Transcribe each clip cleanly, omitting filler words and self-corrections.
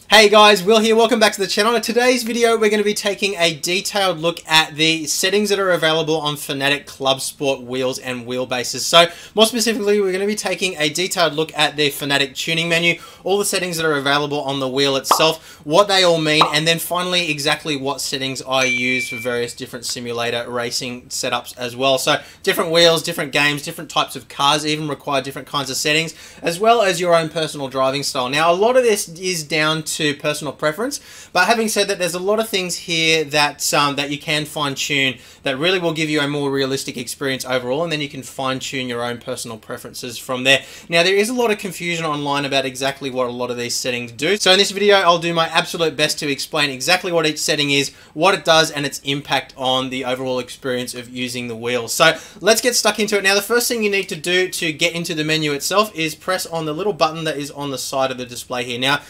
Hey guys, Will here, welcome back to the channel. In today's video we're going to be taking a detailed look at the settings that are available on FANATEC ClubSport wheels and wheelbases. So more specifically we're going to be taking a detailed look at the Fanatec Tuning Menu, all the settings that are available on the wheel itself, what they all mean, and then finally exactly what settings I use for various different simulator racing setups as well. So different wheels, different games, different types of cars even require different kinds of settings, as well as your own personal driving style. Now a lot of this is down to personal preference, but having said that, there's a lot of things here that that you can fine-tune that really will give you a more realistic experience overall, and then you can fine-tune your own personal preferences from there. Now there is a lot of confusion online about exactly what a lot of these settings do, so in this video I'll do my absolute best to explain exactly what each setting is, what it does, and its impact on the overall experience of using the wheel. So let's get stuck into it. Now the first thing you need to do to get into the menu itself is press on the little button that is on the side of the display here. Now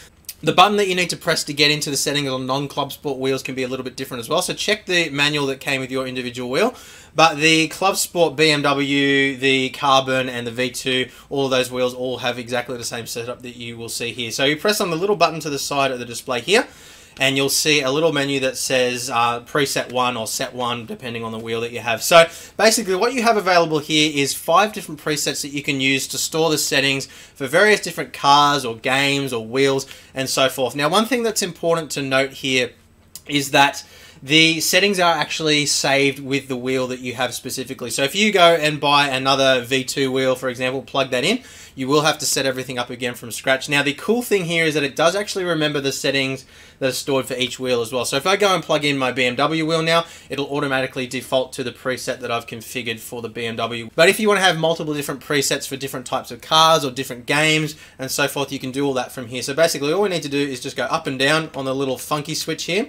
the button that you need to press to get into the settings on non-ClubSport wheels can be a little bit different as well, so check the manual that came with your individual wheel. But the ClubSport BMW, the Carbon, and the V2, all of those wheels all have exactly the same setup that you will see here. So you press on the little button to the side of the display here, and you'll see a little menu that says preset 1 or set 1 depending on the wheel that you have. So basically what you have available here is 5 different presets that you can use to store the settings for various different cars or games or wheels and so forth. Now one thing that's important to note here is that the settings are actually saved with the wheel that you have specifically. So if you go and buy another V2 wheel, for example, plug that in, you will have to set everything up again from scratch. Now the cool thing here is that it does actually remember the settings that are stored for each wheel as well. So if I go and plug in my BMW wheel now, it'll automatically default to the preset that I've configured for the BMW. But if you want to have multiple different presets for different types of cars or different games and so forth, you can do all that from here. So basically all we need to do is just go up and down on the little funky switch here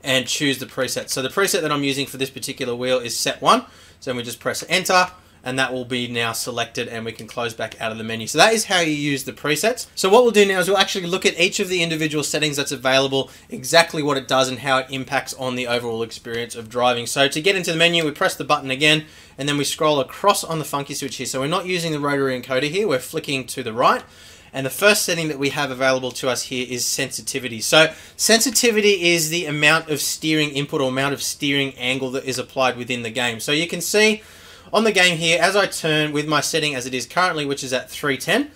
and choose the preset. So the preset that I'm using for this particular wheel is set 1. So then we just press enter, and that will be now selected, and we can close back out of the menu. So that is how you use the presets. So what we'll do now is we'll actually look at each of the individual settings that's available, exactly what it does and how it impacts on the overall experience of driving. So to get into the menu, we press the button again, and then we scroll across on the funky switch here. So we're not using the rotary encoder here, we're flicking to the right. And the first setting that we have available to us here is sensitivity. So sensitivity is the amount of steering input or amount of steering angle that is applied within the game. So you can see on the game here, as I turn with my setting as it is currently, which is at 310,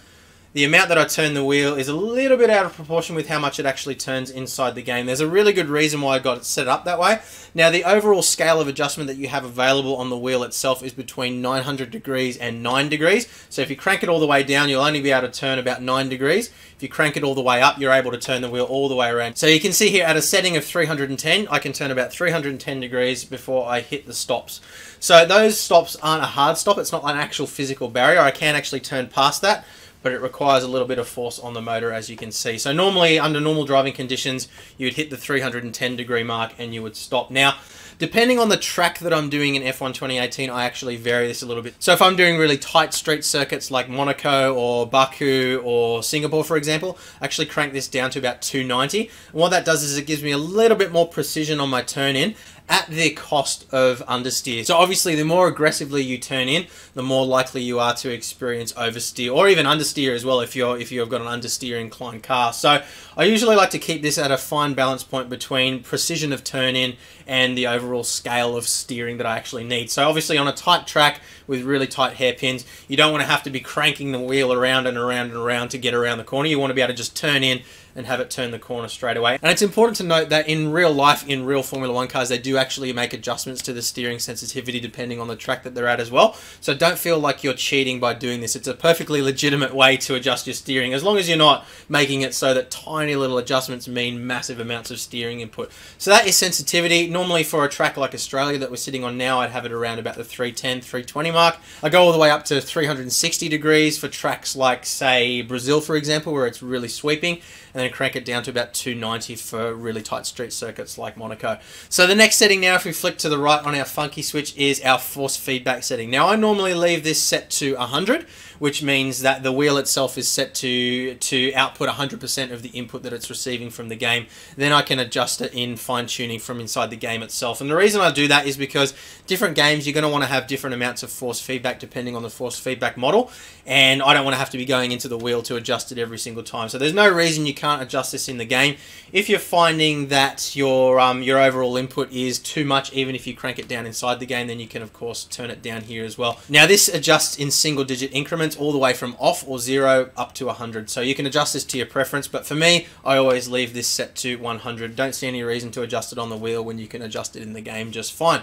the amount that I turn the wheel is a little bit out of proportion with how much it actually turns inside the game. There's a really good reason why I got it set up that way. Now the overall scale of adjustment that you have available on the wheel itself is between 900 degrees and 9 degrees. So if you crank it all the way down, you'll only be able to turn about 9 degrees. If you crank it all the way up, you're able to turn the wheel all the way around. So you can see here at a setting of 310, I can turn about 310 degrees before I hit the stops. So those stops aren't a hard stop. It's not an actual physical barrier. I can actually turn past that, but it requires a little bit of force on the motor, as you can see. So normally, under normal driving conditions, you would hit the 310 degree mark and you would stop. Now, depending on the track that I'm doing in F1 2018, I actually vary this a little bit. So if I'm doing really tight street circuits like Monaco or Baku or Singapore, for example, I actually crank this down to about 290. And what that does is it gives me a little bit more precision on my turn-in at the cost of understeer. So obviously the more aggressively you turn in, the more likely you are to experience oversteer or even understeer as well if you've got an understeer inclined car. So I usually like to keep this at a fine balance point between precision of turn in and the overall scale of steering that I actually need. So obviously on a tight track with really tight hairpins, you don't want to have to be cranking the wheel around and around and around to get around the corner. You want to be able to just turn in and have it turn the corner straight away. And it's important to note that in real life, in real Formula 1 cars, they do actually make adjustments to the steering sensitivity depending on the track that they're at as well. So don't feel like you're cheating by doing this. It's a perfectly legitimate way to adjust your steering, as long as you're not making it so that tiny little adjustments mean massive amounts of steering input. So that is sensitivity. Normally for a track like Australia that we're sitting on now, I'd have it around about the 310, 320 mark. I go all the way up to 360 degrees for tracks like, say, Brazil, for example, where it's really sweeping, and then crank it down to about 290 for really tight street circuits like Monaco. So the next setting now, if we flick to the right on our funky switch, is our force feedback setting. Now I normally leave this set to 100, which means that the wheel itself is set to output 100% of the input that it's receiving from the game. Then I can adjust it in fine-tuning from inside the game itself. And the reason I do that is because different games, you're going to want to have different amounts of force feedback depending on the force feedback model, and I don't want to have to be going into the wheel to adjust it every single time. So there's no reason you can't adjust this in the game. If you're finding that your overall input is too much, even if you crank it down inside the game, then you can of course turn it down here as well. Now this adjusts in single digit increments all the way from off or 0 up to 100. So you can adjust this to your preference, but for me, I always leave this set to 100. Don't see any reason to adjust it on the wheel when you can adjust it in the game just fine.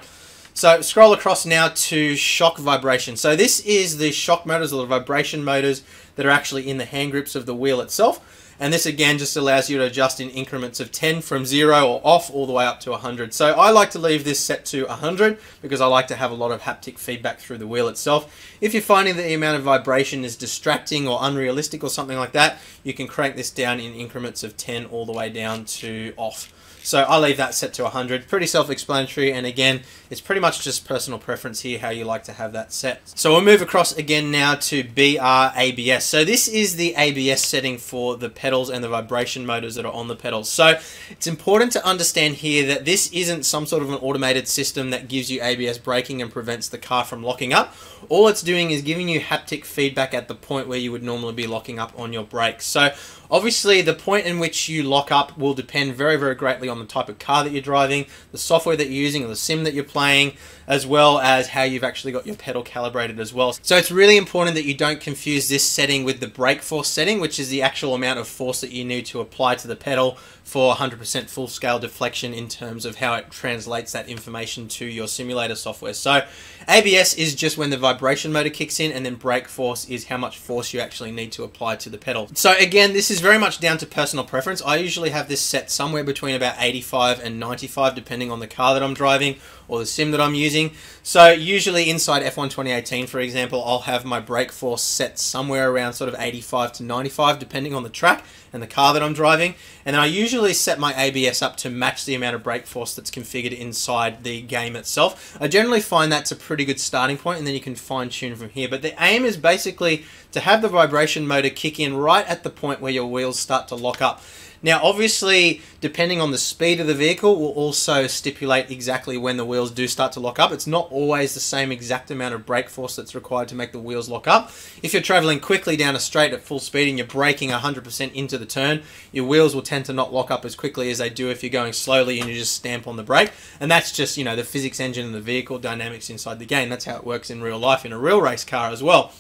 So scroll across now to shock vibration. So this is the shock motors or the vibration motors that are actually in the hand grips of the wheel itself. And this again just allows you to adjust in increments of 10 from 0 or off all the way up to 100. So I like to leave this set to 100 because I like to have a lot of haptic feedback through the wheel itself. If you're finding that the amount of vibration is distracting or unrealistic or something like that, you can crank this down in increments of 10 all the way down to off. So I'll leave that set to 100. Pretty self-explanatory, and again, it's pretty much just personal preference here how you like to have that set. So we'll move across again now to BR ABS. So this is the ABS setting for the pedals and the vibration motors that are on the pedals. So it's important to understand here that this isn't some sort of an automated system that gives you ABS braking and prevents the car from locking up. All it's doing is giving you haptic feedback at the point where you would normally be locking up on your brakes. So obviously the point in which you lock up will depend very, very greatly on the type of car that you're driving, the software that you're using, or the sim that you're playing, as well as how you've actually got your pedal calibrated as well. So it's really important that you don't confuse this setting with the brake force setting, which is the actual amount of force that you need to apply to the pedal for 100% full scale deflection in terms of how it translates that information to your simulator software. So ABS is just when the vibration motor kicks in, and then brake force is how much force you actually need to apply to the pedal. So again, this is very much down to personal preference. I usually have this set somewhere between about 85 and 95 depending on the car that I'm driving or the sim that I'm using. So usually inside F1 2018, for example, I'll have my brake force set somewhere around sort of 85 to 95 depending on the track and the car that I'm driving. And then I usually set my ABS up to match the amount of brake force that's configured inside the game itself. I generally find that's a pretty good starting point, and then you can fine tune from here. But the aim is basically to have the vibration motor kick in right at the point where your wheels start to lock up. Now, obviously, depending on the speed of the vehicle will also stipulate exactly when the wheels do start to lock up. It's not always the same exact amount of brake force that's required to make the wheels lock up. If you're traveling quickly down a straight at full speed and you're braking 100% into the turn, your wheels will tend to not lock up as quickly as they do if you're going slowly and you just stamp on the brake. And that's just, you know, the physics engine and the vehicle dynamics inside the game. That's how it works in real life in a real race car as well.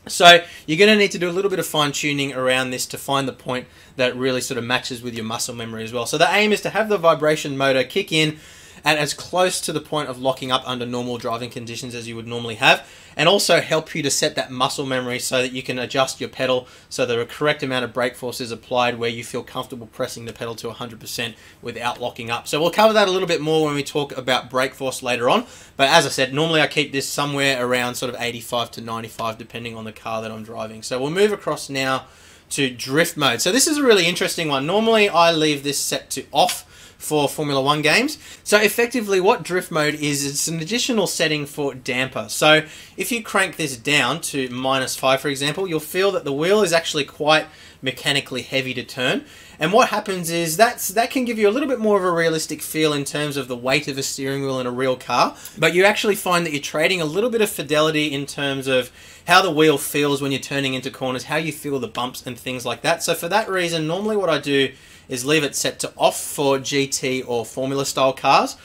So you're going to need to do a little bit of fine-tuning around this to find the point that really sort of matches with your muscle memory as well. So the aim is to have the vibration motor kick in at as close to the point of locking up under normal driving conditions as you would normally have, and also help you to set that muscle memory so that you can adjust your pedal so the correct amount of brake force is applied where you feel comfortable pressing the pedal to 100% without locking up. So we'll cover that a little bit more when we talk about brake force later on, but as I said, normally I keep this somewhere around sort of 85 to 95 depending on the car that I'm driving. So we'll move across now to drift mode. So this is a really interesting one. Normally I leave this set to off for Formula 1 games. So effectively what drift mode is, it's an additional setting for damper. So if you crank this down to -5, for example, you'll feel that the wheel is actually quite mechanically heavy to turn. And what happens is that can give you a little bit more of a realistic feel in terms of the weight of a steering wheel in a real car, but you actually find that you're trading a little bit of fidelity in terms of how the wheel feels when you're turning into corners, how you feel the bumps and things like that. So for that reason, normally what I do is leave it set to off for GT or Formula style cars,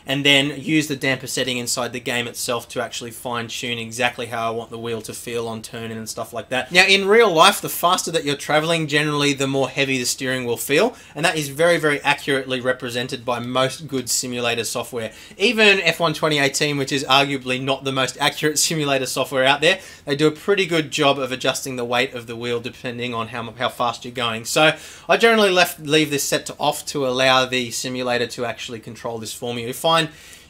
and then use the damper setting inside the game itself to actually fine-tune exactly how I want the wheel to feel on turning and stuff like that. Now, in real life, the faster that you're traveling, generally the more heavy the steering will feel, and that is very, very accurately represented by most good simulator software. Even F1 2018, which is arguably not the most accurate simulator software out there, they do a pretty good job of adjusting the weight of the wheel depending on how fast you're going. So I generally leave this set to off to allow the simulator to actually control this for me. You find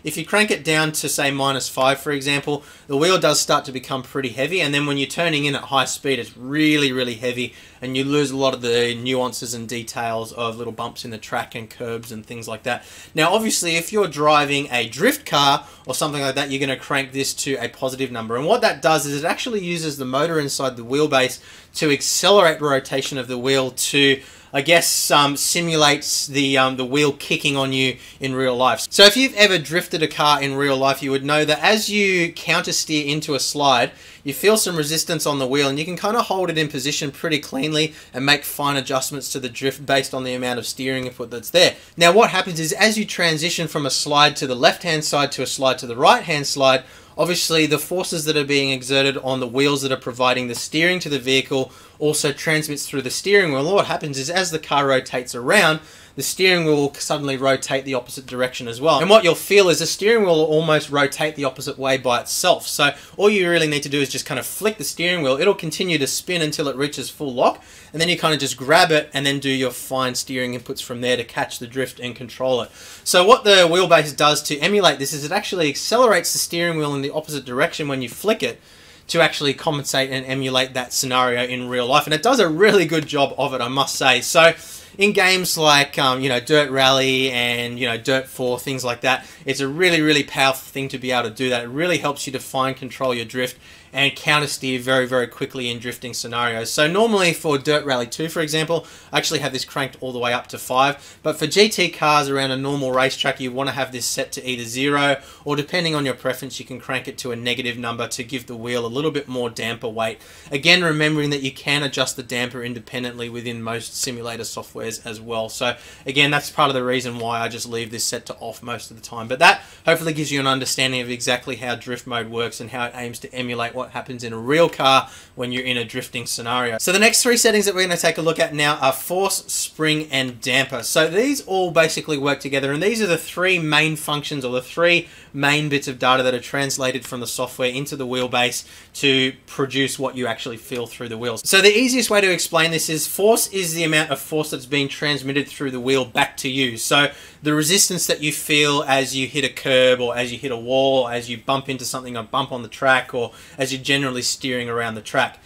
if you crank it down to say -5, for example, the wheel does start to become pretty heavy, and then when you're turning in at high speed, it's really, really heavy, and you lose a lot of the nuances and details of little bumps in the track and curbs and things like that. Now, obviously, if you're driving a drift car or something like that, you're going to crank this to a positive number. And what that does is it actually uses the motor inside the wheelbase to accelerate the rotation of the wheel to, I guess, simulates the wheel kicking on you in real life. So if you've ever drifted a car in real life, you would know that as you counter steer into a slide, you feel some resistance on the wheel, and you can kind of hold it in position pretty cleanly and make fine adjustments to the drift based on the amount of steering input that's there. Now what happens is as you transition from a slide to the left-hand side to a slide to the right-hand slide, obviously the forces that are being exerted on the wheels that are providing the steering to the vehicle also transmits through the steering wheel. And what happens is as the car rotates around, the steering wheel will suddenly rotate the opposite direction as well. And what you'll feel is the steering wheel will almost rotate the opposite way by itself. So all you really need to do is just kind of flick the steering wheel. It'll continue to spin until it reaches full lock, and then you kind of just grab it and then do your fine steering inputs from there to catch the drift and control it. So what the wheelbase does to emulate this is it actually accelerates the steering wheel in the opposite direction when you flick it, to actually compensate and emulate that scenario in real life. And it does a really good job of it, I must say. So in games like, you know, Dirt Rally and, you know, Dirt 4, things like that, it's a really, really powerful thing to be able to do that. It really helps you to fine control your drift and counter steer very, very quickly in drifting scenarios. So normally for Dirt Rally 2, for example, I actually have this cranked all the way up to 5. But for GT cars around a normal racetrack, you want to have this set to either 0, or depending on your preference, you can crank it to a negative number to give the wheel a little bit more damper weight. Again, remembering that you can adjust the damper independently within most simulator softwares as well. So again, that's part of the reason why I just leave this set to off most of the time. But that hopefully gives you an understanding of exactly how drift mode works and how it aims to emulate what happens in a real car when you're in a drifting scenario. So the next 3 settings that we're going to take a look at now are force, spring, and damper. So these all basically work together, and these are the 3 main functions, or the 3 main bits of data that are translated from the software into the wheelbase to produce what you actually feel through the wheels. So the easiest way to explain this is force is the amount of force that's being transmitted through the wheel back to you. So the resistance that you feel as you hit a curb, or as you hit a wall, or as you bump into something, or bump on the track, or as you're generally steering around the track.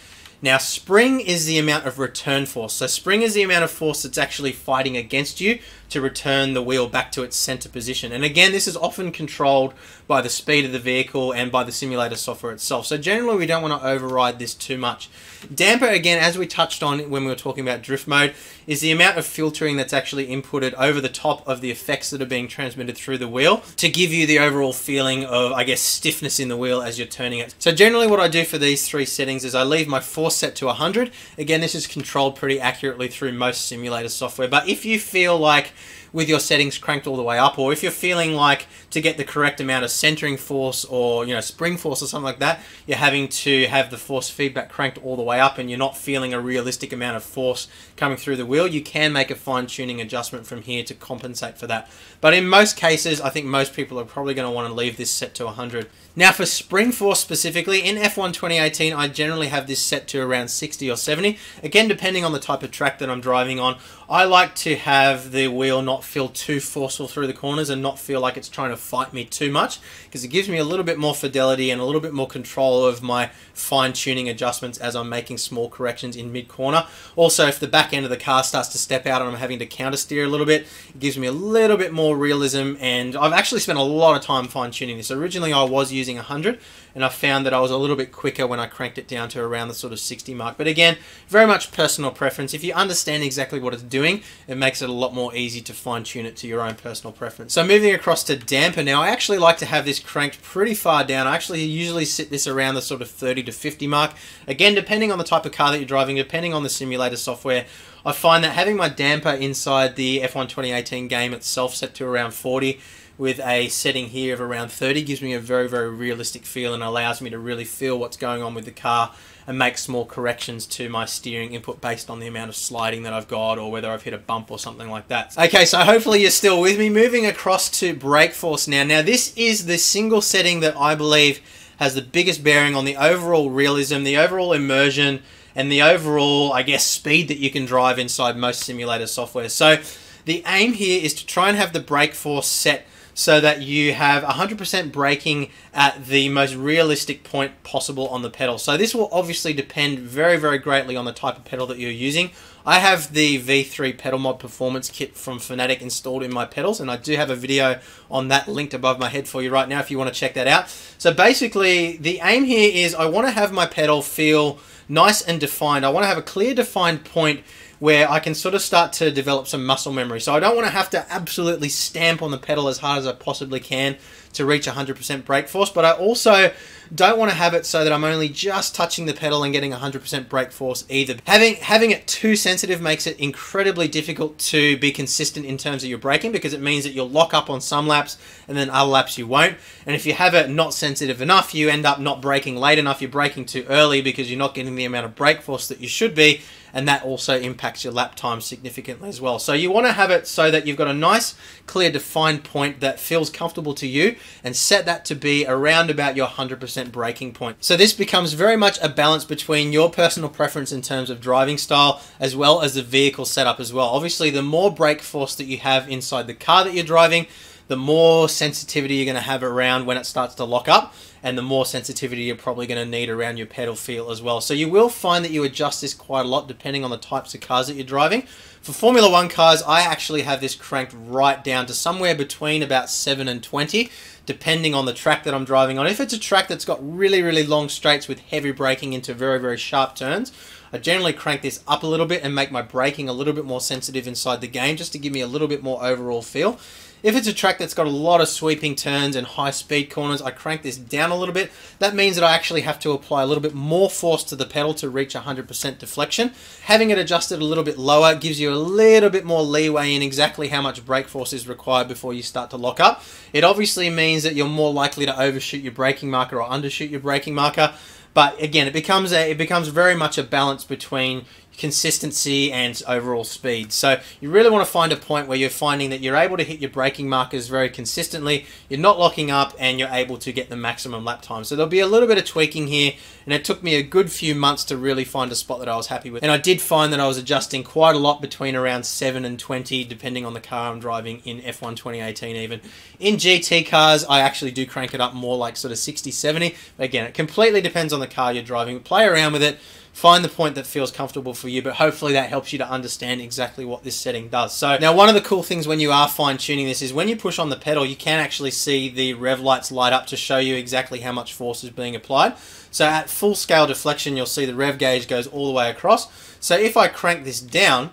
Now, spring is the amount of return force. So spring is the amount of force that's actually fighting against you to return the wheel back to its center position. And again, this is often controlled by the speed of the vehicle and by the simulator software itself. So generally, we don't want to override this too much. Damper, again, as we touched on when we were talking about drift mode, is the amount of filtering that's actually inputted over the top of the effects that are being transmitted through the wheel to give you the overall feeling of, I guess, stiffness in the wheel as you're turning it. So generally what I do for these 3 settings is I leave my force set to 100. Again, this is controlled pretty accurately through most simulator software. But if you feel like with your settings cranked all the way up, or if you're feeling like to get the correct amount of centering force or, you know, spring force or something like that, you're having to have the force feedback cranked all the way up and you're not feeling a realistic amount of force coming through the wheel, you can make a fine-tuning adjustment from here to compensate for that. But in most cases, I think most people are probably going to want to leave this set to 100. Now for spring force specifically, in F1 2018, I generally have this set to around 60 or 70. Again, depending on the type of track that I'm driving on, I like to have the wheel not feel too forceful through the corners and not feel like it's trying to fight me too much, because it gives me a little bit more fidelity and a little bit more control of my fine-tuning adjustments as I'm making small corrections in mid-corner. Also, if the back end of the car starts to step out and I'm having to counter steer a little bit, it gives me a little bit more realism, and I've actually spent a lot of time fine-tuning this. Originally I was using 100, and I found that I was a little bit quicker when I cranked it down to around the sort of 60 mark. But again, very much personal preference. If you understand exactly what it's doing, it makes it a lot more easy to fine-tune it to your own personal preference. So moving across to damper now, I actually like to have this cranked pretty far down. I actually usually sit this around the sort of 30 to 50 mark. Again, depending on the type of car that you're driving, depending on the simulator software, I find that having my damper inside the F1 2018 game itself set to around 40 with a setting here of around 30 gives me a very, very realistic feel and allows me to really feel what's going on with the car and make small corrections to my steering input based on the amount of sliding that I've got or whether I've hit a bump or something like that. Okay, so hopefully you're still with me. Moving across to brake force now. Now this is the single setting that I believe has the biggest bearing on the overall realism, the overall immersion, and the overall, I guess, speed that you can drive inside most simulator software. So the aim here is to try and have the brake force set so that you have 100% braking at the most realistic point possible on the pedal. So this will obviously depend very, very greatly on the type of pedal that you're using. I have the V3 Pedal Mod Performance Kit from Fanatec installed in my pedals, and I do have a video on that linked above my head for you right now if you want to check that out. So basically, the aim here is I want to have my pedal feel nice and defined. I want to have a clear, defined point where I can sort of start to develop some muscle memory. So I don't want to have to absolutely stamp on the pedal as hard as I possibly can to reach 100% brake force, but I also don't want to have it so that I'm only just touching the pedal and getting 100% brake force either. Having it too sensitive makes it incredibly difficult to be consistent in terms of your braking, because it means that you'll lock up on some laps and then other laps you won't. And if you have it not sensitive enough, you end up not braking late enough, you're braking too early because you're not getting the amount of brake force that you should be, and that also impacts your lap time significantly as well. So you want to have it so that you've got a nice, clear, defined point that feels comfortable to you, and set that to be around about your 100% braking point. So this becomes very much a balance between your personal preference in terms of driving style as well as the vehicle setup as well. Obviously, the more brake force that you have inside the car that you're driving, the more sensitivity you're going to have around when it starts to lock up, and the more sensitivity you're probably going to need around your pedal feel as well. So you will find that you adjust this quite a lot depending on the types of cars that you're driving. For Formula 1 cars, I actually have this cranked right down to somewhere between about 7 and 20, depending on the track that I'm driving on. If it's a track that's got really, really long straights with heavy braking into very, very sharp turns, I generally crank this up a little bit and make my braking a little bit more sensitive inside the game, just to give me a little bit more overall feel. If it's a track that's got a lot of sweeping turns and high speed corners, I crank this down a little bit. That means that I actually have to apply a little bit more force to the pedal to reach 100% deflection. Having it adjusted a little bit lower gives you a little bit more leeway in exactly how much brake force is required before you start to lock up. It obviously means that you're more likely to overshoot your braking marker or undershoot your braking marker. But again, it becomes very much a balance between consistency and overall speed. So you really want to find a point where you're finding that you're able to hit your braking markers very consistently, you're not locking up, and you're able to get the maximum lap time. So there'll be a little bit of tweaking here, and it took me a good few months to really find a spot that I was happy with. And I did find that I was adjusting quite a lot between around 7 and 20, depending on the car I'm driving in F1 2018 even. In GT cars, I actually do crank it up more like sort of 60, 70. But again, it completely depends on the car you're driving. Play around with it. Find the point that feels comfortable for you, but hopefully that helps you to understand exactly what this setting does. So now, one of the cool things when you are fine-tuning this is when you push on the pedal, you can actually see the rev lights light up to show you exactly how much force is being applied. So at full scale deflection, you'll see the rev gauge goes all the way across. So if I crank this down,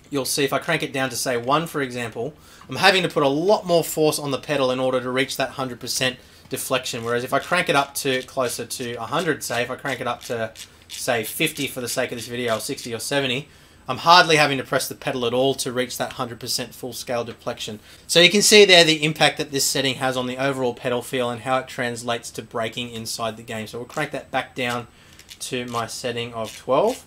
you'll see if I crank it down to say 1, for example, I'm having to put a lot more force on the pedal in order to reach that 100% deflection. Whereas if I crank it up to closer to 100, say, if I crank it up to say 50 for the sake of this video, or 60 or 70, I'm hardly having to press the pedal at all to reach that 100% full scale deflection. So you can see there the impact that this setting has on the overall pedal feel and how it translates to braking inside the game. So we'll crank that back down to my setting of 12.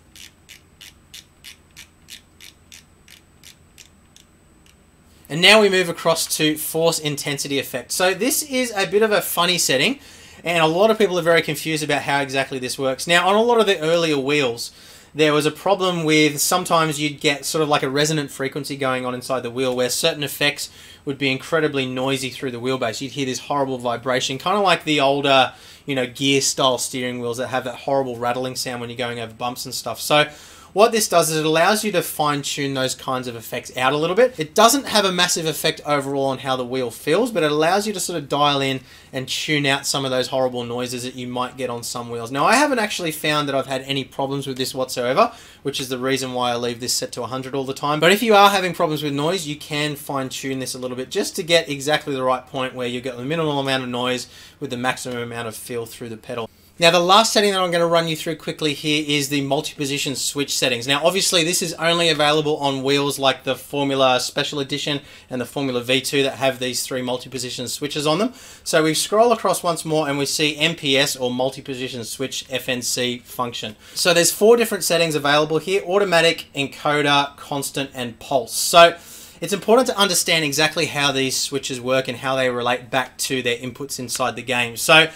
And now we move across to force intensity effect. So this is a bit of a funny setting, and a lot of people are very confused about how exactly this works. Now, on a lot of the earlier wheels, there was a problem with sometimes you'd get sort of like a resonant frequency going on inside the wheel where certain effects would be incredibly noisy through the wheelbase. You'd hear this horrible vibration, kind of like the older, you know, gear-style steering wheels that have that horrible rattling sound when you're going over bumps and stuff. So what this does is it allows you to fine-tune those kinds of effects out a little bit. It doesn't have a massive effect overall on how the wheel feels, but it allows you to sort of dial in and tune out some of those horrible noises that you might get on some wheels. Now, I haven't actually found that I've had any problems with this whatsoever, which is the reason why I leave this set to 100 all the time. But if you are having problems with noise, you can fine-tune this a little bit just to get exactly the right point where you get the minimal amount of noise with the maximum amount of feel through the pedal. Now, the last setting that I'm going to run you through quickly here is the multi-position switch settings. Now, obviously, this is only available on wheels like the Formula Special Edition and the Formula V2 that have these 3 multi-position switches on them. So we scroll across once more and we see MPS, or multi-position switch FNC function. So there's 4 different settings available here: automatic, encoder, constant, and pulse. So it's important to understand exactly how these switches work and how they relate back to their inputs inside the game. So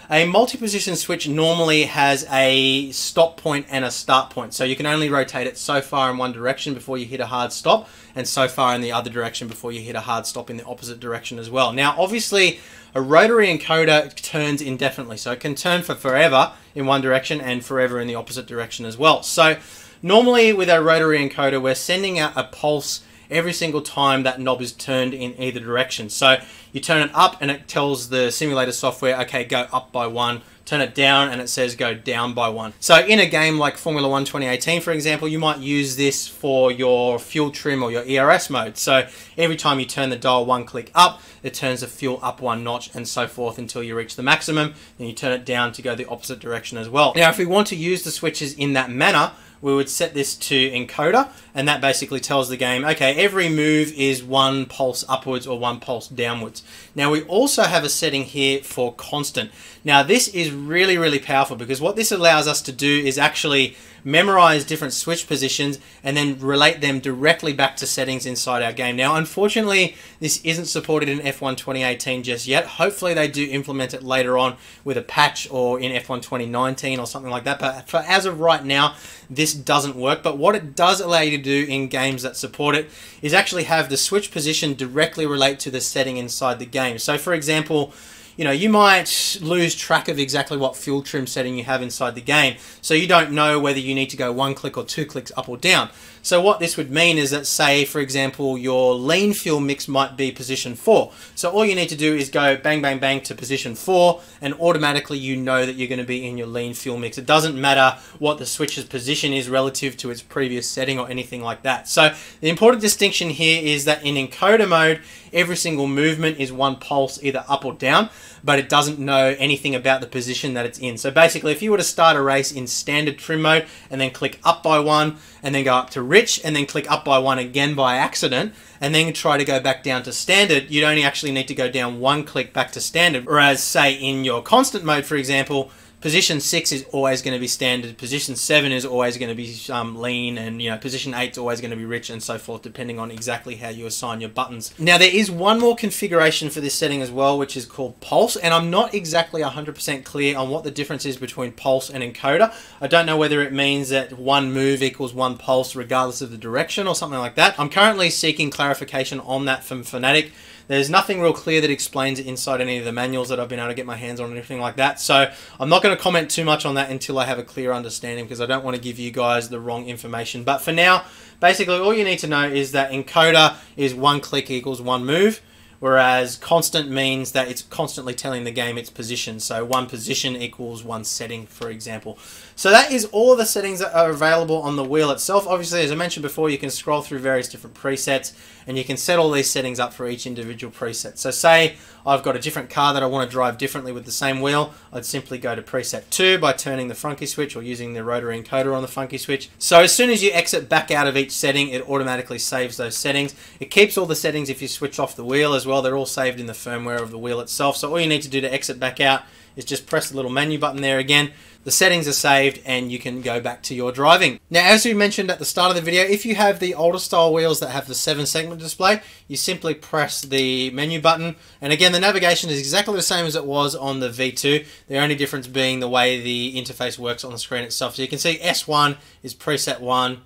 a multi-position switch normally has a stop point and a start point. So you can only rotate it so far in one direction before you hit a hard stop, and so far in the other direction before you hit a hard stop in the opposite direction as well. Now, obviously, a rotary encoder turns indefinitely, so it can turn for forever in one direction and forever in the opposite direction as well. So normally with a rotary encoder, we're sending out a pulse every single time that knob is turned in either direction. So you turn it up and it tells the simulator software, okay, go up by 1. Turn it down and it says go down by 1. So in a game like Formula 1 2018, for example, you might use this for your fuel trim or your ERS mode. So every time you turn the dial 1 click up, it turns the fuel up 1 notch and so forth until you reach the maximum. Then you turn it down to go the opposite direction as well. Now, if we want to use the switches in that manner, we would set this to encoder, and that basically tells the game, okay, every move is 1 pulse upwards or 1 pulse downwards. Now, we also have a setting here for constant. Now, this is really, really powerful because what this allows us to do is actually memorize different switch positions and then relate them directly back to settings inside our game. Now, unfortunately, this isn't supported in F1 2018 just yet. Hopefully, they do implement it later on with a patch or in F1 2019 or something like that. But for as of right now, this doesn't work. But what it does allow you to do in games that support it is actually have the switch position directly relate to the setting inside the game. So, for example, you know, you might lose track of exactly what fuel trim setting you have inside the game. So you don't know whether you need to go 1 click or 2 clicks up or down. So what this would mean is that, say, for example, your lean fuel mix might be position 4. So all you need to do is go bang, bang, bang to position 4, and automatically you know that you're going to be in your lean fuel mix. It doesn't matter what the switch's position is relative to its previous setting or anything like that. So the important distinction here is that in encoder mode, every single movement is 1 pulse either up or down, but it doesn't know anything about the position that it's in. So basically, if you were to start a race in standard trim mode and then click up by 1 and then go up to rich and then click up by 1 again by accident and then try to go back down to standard, you'd only actually need to go down 1 click back to standard. Whereas, say, in your constant mode, for example, position 6 is always going to be standard, position 7 is always going to be lean, and position 8 is always going to be rich, and so forth, depending on exactly how you assign your buttons. Now, there is one more configuration for this setting as well, which is called pulse, and I'm not exactly 100% clear on what the difference is between pulse and encoder. I don't know whether it means that 1 move equals 1 pulse regardless of the direction or something like that. I'm currently seeking clarification on that from Fanatec. There's nothing real clear that explains it inside any of the manuals that I've been able to get my hands on or anything like that. So I'm not going to comment too much on that until I have a clear understanding, because I don't want to give you guys the wrong information. But for now, basically all you need to know is that encoder is 1 click equals 1 move, whereas constant means that it's constantly telling the game its position. So 1 position equals 1 setting, for example. So that is all the settings that are available on the wheel itself. Obviously, as I mentioned before, you can scroll through various different presets and you can set all these settings up for each individual preset. So say I've got a different car that I want to drive differently with the same wheel, I'd simply go to preset 2 by turning the funky switch or using the rotary encoder on the funky switch. So as soon as you exit back out of each setting, it automatically saves those settings. It keeps all the settings if you switch off the wheel as well. They're all saved in the firmware of the wheel itself. So all you need to do to exit back out is just press the little menu button there again. The settings are saved and you can go back to your driving. Now, as we mentioned at the start of the video, if you have the older style wheels that have the 7-segment display, you simply press the menu button. And again, the navigation is exactly the same as it was on the V2. The only difference being the way the interface works on the screen itself. So you can see S1 is preset 1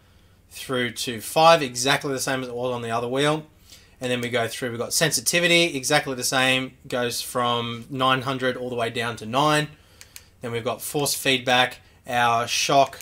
through to 5, exactly the same as it was on the other wheel. And then we go through, we've got sensitivity, exactly the same, goes from 900 all the way down to 9. Then we've got force feedback, our shock,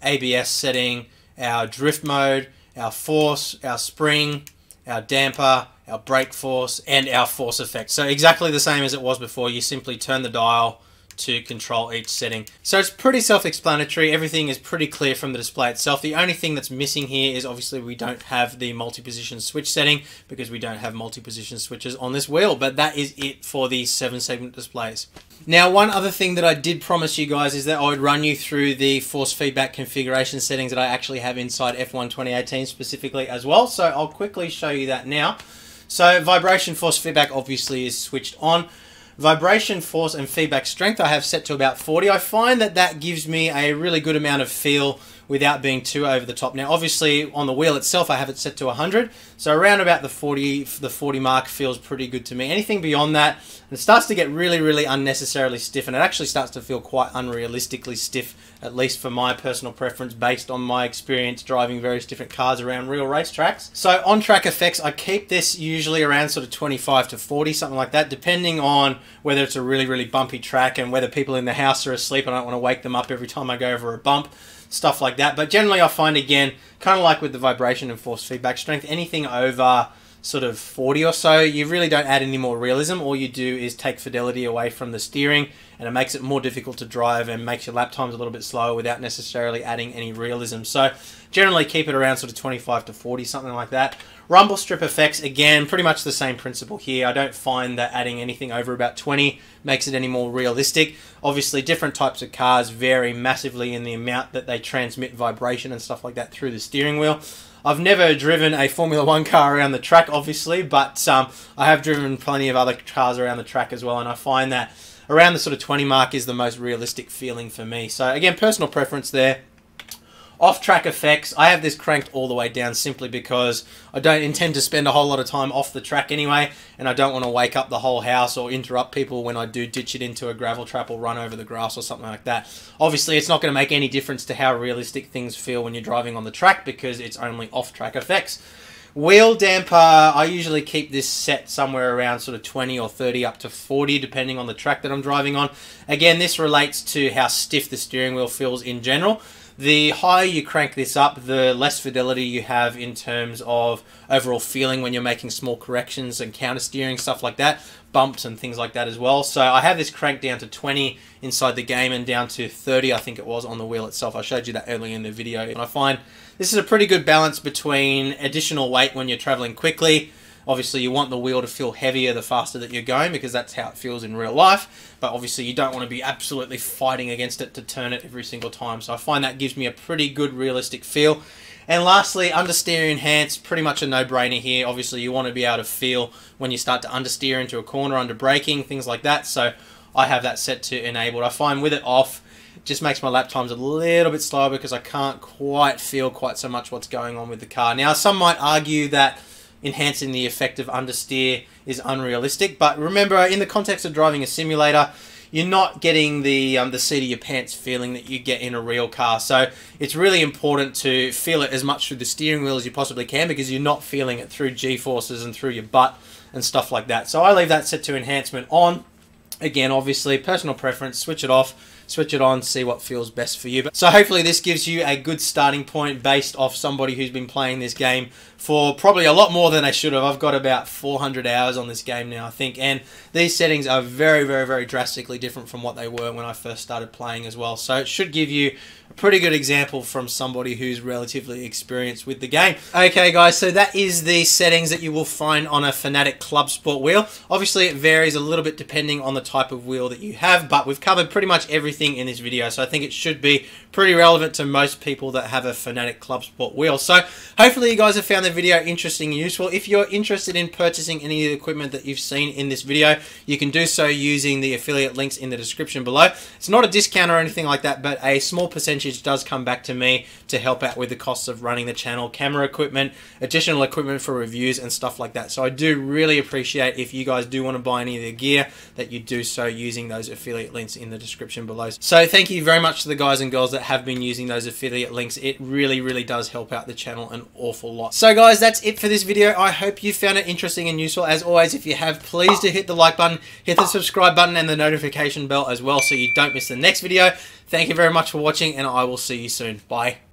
ABS setting, our drift mode, our force, our spring, our damper, our brake force, and our force effect. So exactly the same as it was before. You simply turn the dial to control each setting. So it's pretty self-explanatory. Everything is pretty clear from the display itself. The only thing that's missing here is obviously we don't have the multi-position switch setting because we don't have multi-position switches on this wheel, but that is it for the 7-segment displays. Now, one other thing that I did promise you guys is that I would run you through the force feedback configuration settings that I actually have inside F1 2018 specifically as well. So I'll quickly show you that now. So vibration force feedback obviously is switched on. Vibration, force, and feedback strength I have set to about 40. I find that that gives me a really good amount of feel without being too over the top. Now, obviously, on the wheel itself, I have it set to 100, so around about the 40 mark feels pretty good to me. Anything beyond that, it starts to get really unnecessarily stiff, and it actually starts to feel quite unrealistically stiff, at least for my personal preference, based on my experience driving various different cars around real racetracks. So on-track effects, I keep this usually around sort of 25 to 40, something like that, depending on whether it's a really bumpy track and whether people in the house are asleep and I don't want to wake them up every time I go over a bump, stuff like that. But generally I find, again, kind of like with the vibration and force feedback strength, anything over sort of 40 or so, you really don't add any more realism. All you do is take fidelity away from the steering, and it makes it more difficult to drive and makes your lap times a little bit slower without necessarily adding any realism. So generally keep it around sort of 25 to 40, something like that. Rumble strip effects, again, pretty much the same principle here. I don't find that adding anything over about 20 makes it any more realistic. Obviously, different types of cars vary massively in the amount that they transmit vibration and stuff like that through the steering wheel. I've never driven a Formula 1 car around the track, obviously, but I have driven plenty of other cars around the track as well, and I find that around the sort of 20 mark is the most realistic feeling for me. So again, personal preference there. Off-track effects, I have this cranked all the way down simply because I don't intend to spend a whole lot of time off the track anyway, and I don't want to wake up the whole house or interrupt people when I do ditch it into a gravel trap or run over the grass or something like that. Obviously, it's not going to make any difference to how realistic things feel when you're driving on the track because it's only off-track effects. Wheel damper, I usually keep this set somewhere around sort of 20 or 30 up to 40 depending on the track that I'm driving on. Again, this relates to how stiff the steering wheel feels in general. The higher you crank this up, the less fidelity you have in terms of overall feeling when you're making small corrections and counter steering, stuff like that, bumps and things like that as well. So I have this cranked down to 20 inside the game and down to 30, I think it was, on the wheel itself. I showed you that earlier in the video. And I find this is a pretty good balance between additional weight when you're traveling quickly. Obviously, you want the wheel to feel heavier the faster that you're going because that's how it feels in real life. But obviously, you don't want to be absolutely fighting against it to turn it every single time. So I find that gives me a pretty good realistic feel. And lastly, Understeer Enhance, pretty much a no-brainer here. Obviously, you want to be able to feel when you start to understeer into a corner, under braking, things like that. So I have that set to enabled. I find with it off, it just makes my lap times a little bit slower because I can't quite feel quite so much what's going on with the car. Now, some might argue that enhancing the effect of understeer is unrealistic, but remember, in the context of driving a simulator, you're not getting the seat of your pants feeling that you get in a real car. So it's really important to feel it as much through the steering wheel as you possibly can because you're not feeling it through G-forces and through your butt and stuff like that. So I leave that set to enhancement on. Again, obviously, personal preference, switch it off, switch it on, see what feels best for you. So hopefully this gives you a good starting point based off somebody who's been playing this game for probably a lot more than I should have. I've got about 400 hours on this game now, I think, and these settings are very drastically different from what they were when I first started playing as well. So it should give you a pretty good example from somebody who's relatively experienced with the game. Okay guys, so that is the settings that you will find on a Fanatec ClubSport wheel. Obviously it varies a little bit depending on the type of wheel that you have, but we've covered pretty much everything in this video, so I think it should be pretty relevant to most people that have a Fanatec ClubSport wheel. So hopefully you guys have found the video interesting and useful. If you're interested in purchasing any of the equipment that you've seen in this video, you can do so using the affiliate links in the description below. It's not a discount or anything like that, but a small percentage does come back to me to help out with the costs of running the channel, camera equipment, additional equipment for reviews and stuff like that. So I do really appreciate if you guys do want to buy any of the gear that you do so using those affiliate links in the description below. So thank you very much to the guys and girls that have been using those affiliate links. It really does help out the channel an awful lot. So guys, that's it for this video. I hope you found it interesting and useful. As always, if you have, please do hit the like button, hit the subscribe button and the notification bell as well so you don't miss the next video. Thank you very much for watching and I will see you soon. Bye.